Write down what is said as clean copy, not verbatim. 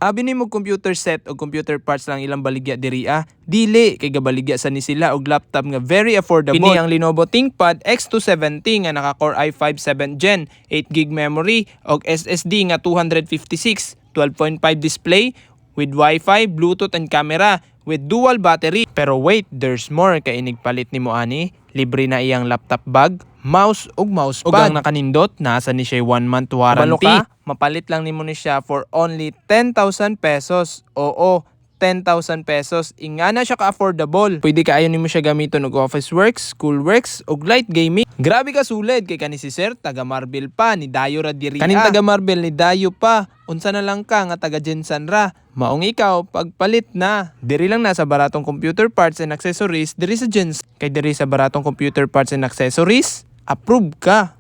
Abi ni mo computer set o computer parts lang ilang baligya diri dili kay gabaligya sa ni sila og laptop nga very affordable. Kini ang Lenovo ThinkPad X270 nga naka Core i5 7th Gen, 8GB memory og SSD nga 256, 12.5 display with Wi-Fi, Bluetooth and camera with dual battery. Pero wait, there's more kay inigpalit nimo ani. Libre na iyang laptop bag, mouse ug mousepad. Ug ang nakanindot, nasa ni siya 1 month warranty. Mapalit lang nimo ni siya for only 10,000 pesos. Oo, 10,000 pesos. Ingana siya ka-affordable. Pwede kaayo nimo siya gamiton og office works, school works, ug light gaming. Grabe ka suled kay kani si Sir taga Marvel pa ni Dayo ra diri. Kaning taga Marvel ni Dayo pa. Unsa na lang ka nga taga Jensan ra. Maong ikaw pagpalit na. Diri lang na sa baratong computer parts and accessories diri sa Jensan. Kay diri sa baratong computer parts and accessories, approve ka.